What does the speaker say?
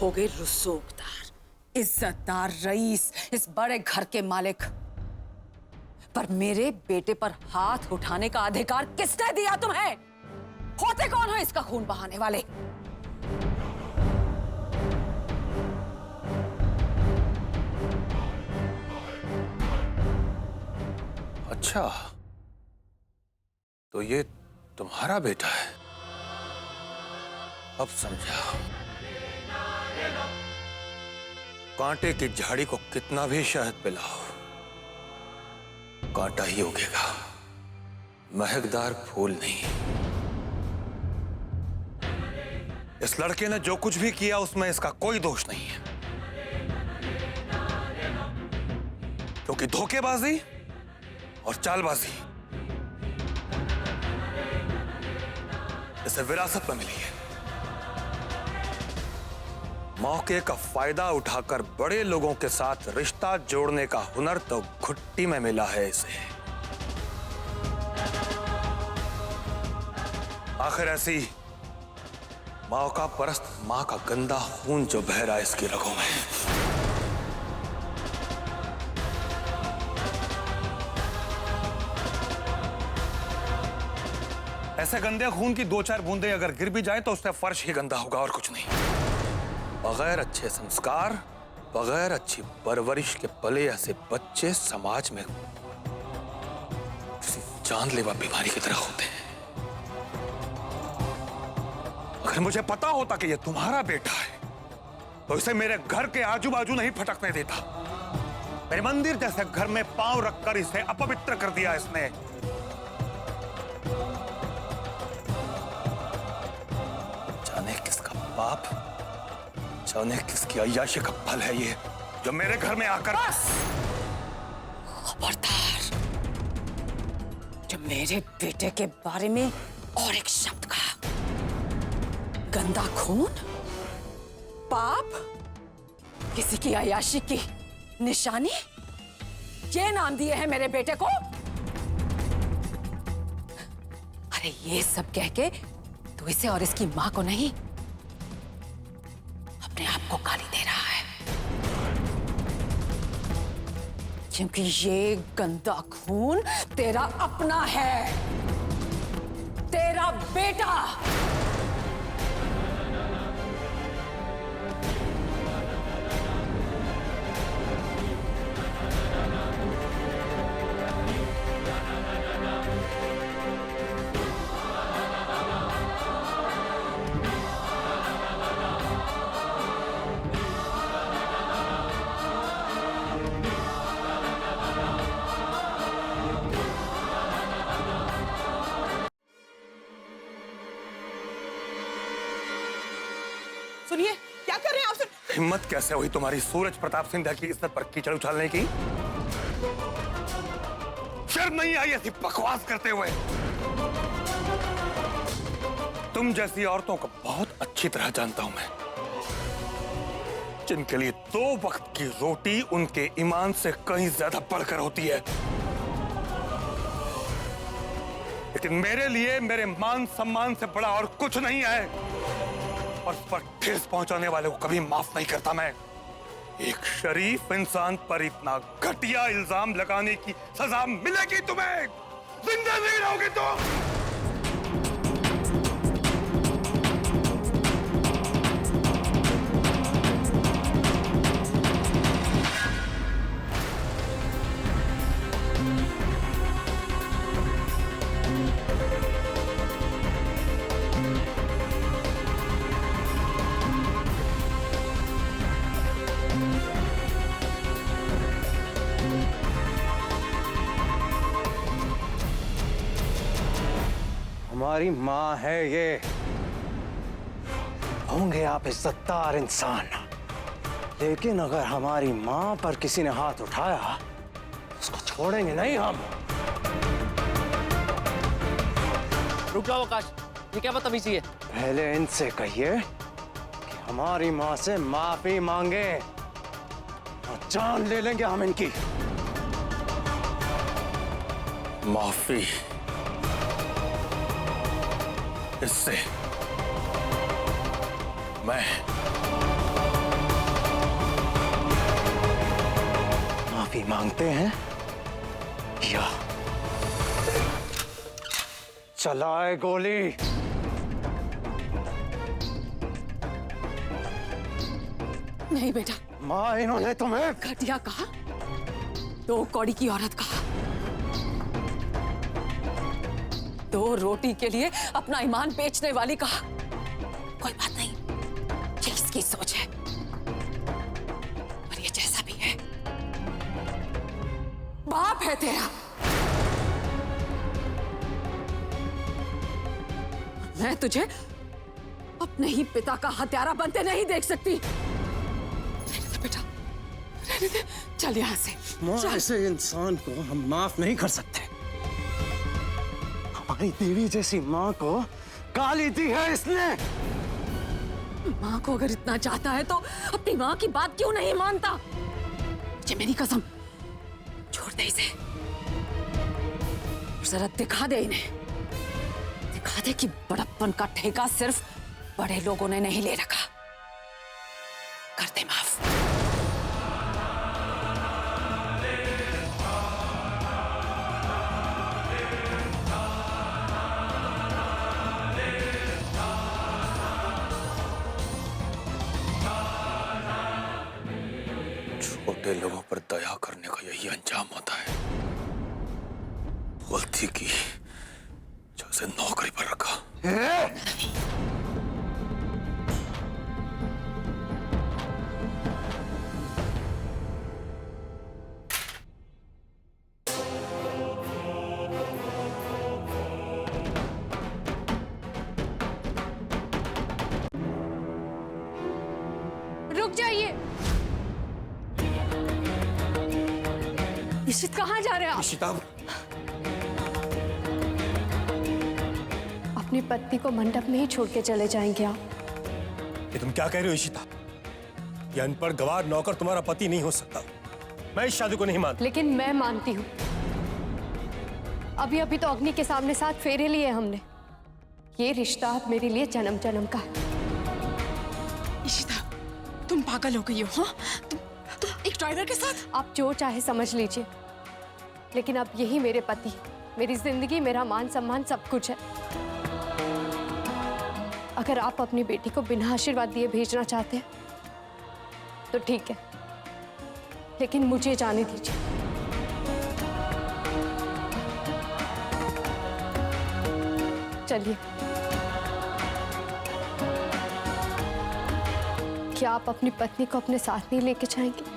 हो गए रसूखदार, इज्जतदार रईस, इस बड़े घर के मालिक, पर मेरे बेटे पर हाथ उठाने का अधिकार किसने दिया तुम्हें? होते कौन हो इसका खून बहाने वाले? अच्छा, तो ये तुम्हारा बेटा है। अब समझा। कांटे की झाड़ी को कितना भी शहद पिलाओ, कांटा ही उगेगा, महकदार फूल नहीं। इस लड़के ने जो कुछ भी किया उसमें इसका कोई दोष नहीं है, क्योंकि धोखेबाजी और चालबाजी इसे विरासत में मिली है। मौके का फायदा उठाकर बड़े लोगों के साथ रिश्ता जोड़ने का हुनर तो घुट्टी में मिला है इसे। आखिर ऐसी मौका परस्त मां का गंदा खून जो बह रहा है इसकी रगों में। ऐसे गंदे खून की दो चार बूंदें अगर गिर भी जाए तो उससे फर्श ही गंदा होगा और कुछ नहीं। बगैर अच्छे संस्कार, बगैर अच्छी परवरिश के पले ऐसे बच्चे समाज में किसी जानलेवा बीमारी की तरह होते हैं। अगर मुझे पता होता कि यह तुम्हारा बेटा है तो इसे मेरे घर के आजू बाजू नहीं फटकने देता। मेरे मंदिर जैसे घर में पांव रखकर इसे अपवित्र कर दिया इसने। जाने किसका पाप, जाने किसकी अय्याशी का फल है ये जो मेरे घर में आकर। बस! खबरदार, जो मेरे बेटे के बारे में और एक शब्द कहा, गंदा खून, पाप, किसी की अय्याशी की निशानी, ये नाम दिए हैं मेरे बेटे को। अरे ये सब कह के तो इसे और इसकी मां को नहीं, अपने आप को गाली दे रहा है, क्योंकि ये गंदा खून तेरा अपना है, तेरा बेटा। सुनिए, क्या कर रहे हैं आप? हिम्मत कैसे हुई तुम्हारी सूरज प्रताप सिंह की इज्जत पर कीचड़ उछालने की? शर्म नहीं आई ऐसी बकवास करते हुए? तुम जैसी औरतों को बहुत अच्छी तरह जानता हूं मैं, जिनके लिए दो वक्त की रोटी उनके ईमान से कहीं ज्यादा बढ़कर होती है। लेकिन मेरे लिए मेरे मान सम्मान से बड़ा और कुछ नहीं है, और उस पर ठेस पहुंचाने वाले को कभी माफ नहीं करता मैं। एक शरीफ इंसान पर इतना घटिया इल्जाम लगाने की सजा मिलेगी तुम्हें, जिंदा नहीं रहोगे तुम। हमारी माँ है ये। होंगे आप इज्जतदार इंसान, लेकिन अगर हमारी माँ पर किसी ने हाथ उठाया उसको छोड़ेंगे नहीं हम। रुक जाओ आकाश, ये क्या बदतमीजी है? पहले इनसे कहिए कि हमारी माँ से माफी मांगे और जान ले लेंगे हम इनकी। माफी? इससे मैं पति मांगते हैं या चलाए गोली। नहीं बेटा। माँ, इन्होंने तुम्हें घटिया कहा, 2 कौड़ी की औरत कहा, 2 रोटी के लिए अपना ईमान बेचने वाली कहा। कोई बात नहीं, ये इसकी सोच है, और ये जैसा भी है बाप है तेरा। मैं तुझे अपने ही पिता का हत्यारा बनते नहीं देख सकती। बेटा रहने दे, चल यहाँ से। माँ, ऐसे इंसान को हम माफ नहीं कर सकते। हमारी देवी जैसी माँ को गाली दी है इसने। माँ को अगर इतना चाहता है तो अपनी माँ की बात क्यों नहीं मानता? मुझे मेरी कसम, छोड़ दे इसे। जरा दिखा दे इन्हें, दिखा दे कि बड़प्पन का ठेका सिर्फ बड़े लोगों ने नहीं ले रखा। कर दे माफ। छोटे लोगों पर दया करने का यही अंजाम होता है। गलती की जो उसे नौकरी पर रखा। रुक जाइए। इशित कहाँ जा रहे हैं आप? इशिता, अपनी पत्नी को मंडप में ही छोड़ के चले जाएंगे आप? ये तुम क्या कह रहे हो इशिता? ये अनपढ़ गवार नौकर तुम्हारा पति नहीं हो सकता। मैं इस शादी को नहीं मानता। लेकिन मैं मानती हूँ। अभी अभी तो अग्नि के सामने 7 फेरे लिए हमने। ये रिश्ता अब मेरे लिए जन्म जन्म का है। इशिता, तुम पागल हो गई हो? हाँ, तुम एक ड्राइवर के साथ? आप जो चाहे समझ लीजिए, लेकिन अब यही मेरे पति, मेरी जिंदगी, मेरा मान सम्मान सब कुछ है। अगर आप अपनी बेटी को बिना आशीर्वाद दिए भेजना चाहते हैं तो ठीक है, लेकिन मुझे जाने दीजिए। चलिए। क्या आप अपनी पत्नी को अपने साथ नहीं लेके जाएंगे?